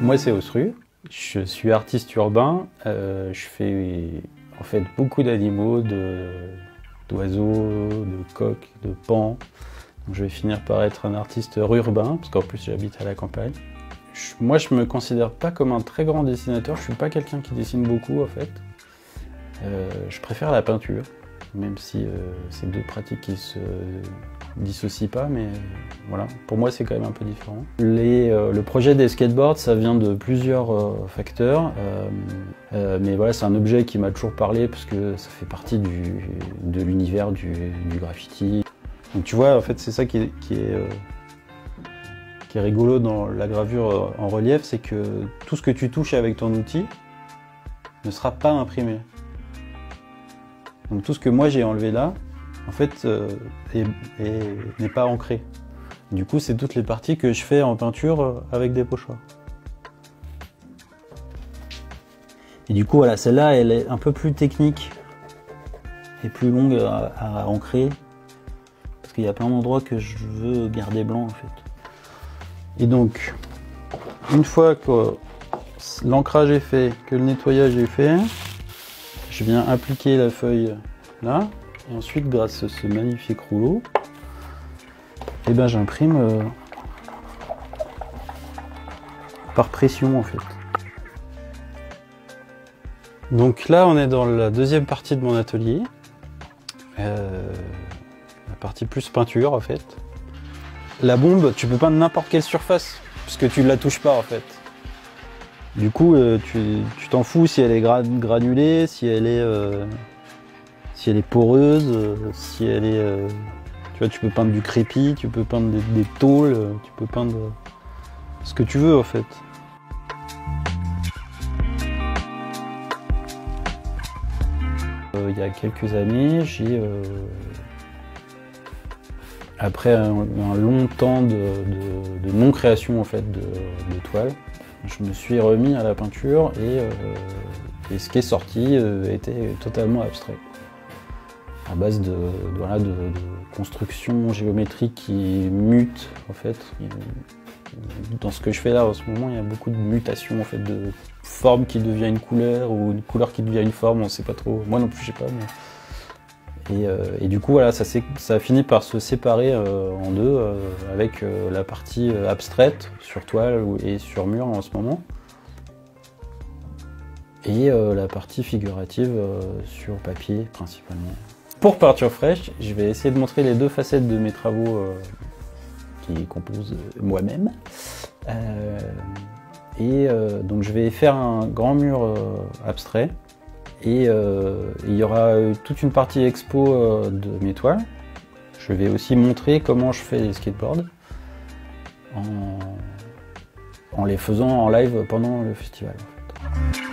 Moi c'est Osru, je suis artiste urbain, je fais en fait beaucoup d'animaux, d'oiseaux, de coqs, de paons. Donc, je vais finir par être un artiste urbain, parce qu'en plus j'habite à la campagne. Moi je me considère pas comme un très grand dessinateur, je suis pas quelqu'un qui dessine beaucoup en fait. Je préfère la peinture, même si c'est deux pratiques qui se dissocient pas, mais voilà, pour moi c'est quand même un peu différent. Le projet des skateboards, ça vient de plusieurs facteurs, mais voilà, c'est un objet qui m'a toujours parlé parce que ça fait partie de l'univers du graffiti. Donc tu vois, en fait c'est ça qui est rigolo dans la gravure en relief, c'est que tout ce que tu touches avec ton outil ne sera pas imprimé. Donc tout ce que moi j'ai enlevé là, en fait, n'est pas ancré. Du coup, c'est toutes les parties que je fais en peinture avec des pochoirs. Et du coup, voilà, celle-là, elle est un peu plus technique et plus longue à ancrer, parce qu'il y a plein d'endroits que je veux garder blanc en fait. Et donc, une fois que l'ancrage est fait, que le nettoyage est fait, je viens appliquer la feuille là, et ensuite grâce à ce magnifique rouleau, et ben j'imprime par pression en fait. Donc là on est dans la deuxième partie de mon atelier, la partie plus peinture en fait. La bombe, tu peux peindre n'importe quelle surface, puisque tu ne la touches pas en fait. Du coup, tu t'en fous si elle est granulée, si elle est poreuse, si elle est... tu vois, tu peux peindre du crépi, tu peux peindre des tôles, tu peux peindre ce que tu veux en fait. Il y a quelques années, après un long temps de non-création en fait de toiles, je me suis remis à la peinture et ce qui est sorti était totalement abstrait. À base de constructions géométriques qui mutent en fait. Dans ce que je fais là en ce moment, il y a beaucoup de mutations en fait, de forme qui devient une couleur ou une couleur qui devient une forme, on ne sait pas trop. Moi non plus, je sais pas. Mais... Et du coup, voilà, ça a fini par se séparer en deux, avec la partie abstraite sur toile et sur mur en ce moment, et la partie figurative sur papier principalement. Pour Peinture Fraîche, je vais essayer de montrer les deux facettes de mes travaux qui composent moi-même. Donc je vais faire un grand mur abstrait. Et il y aura toute une partie expo de mes toiles. Je vais aussi montrer comment je fais les skateboards en les faisant en live pendant le festival. En fait.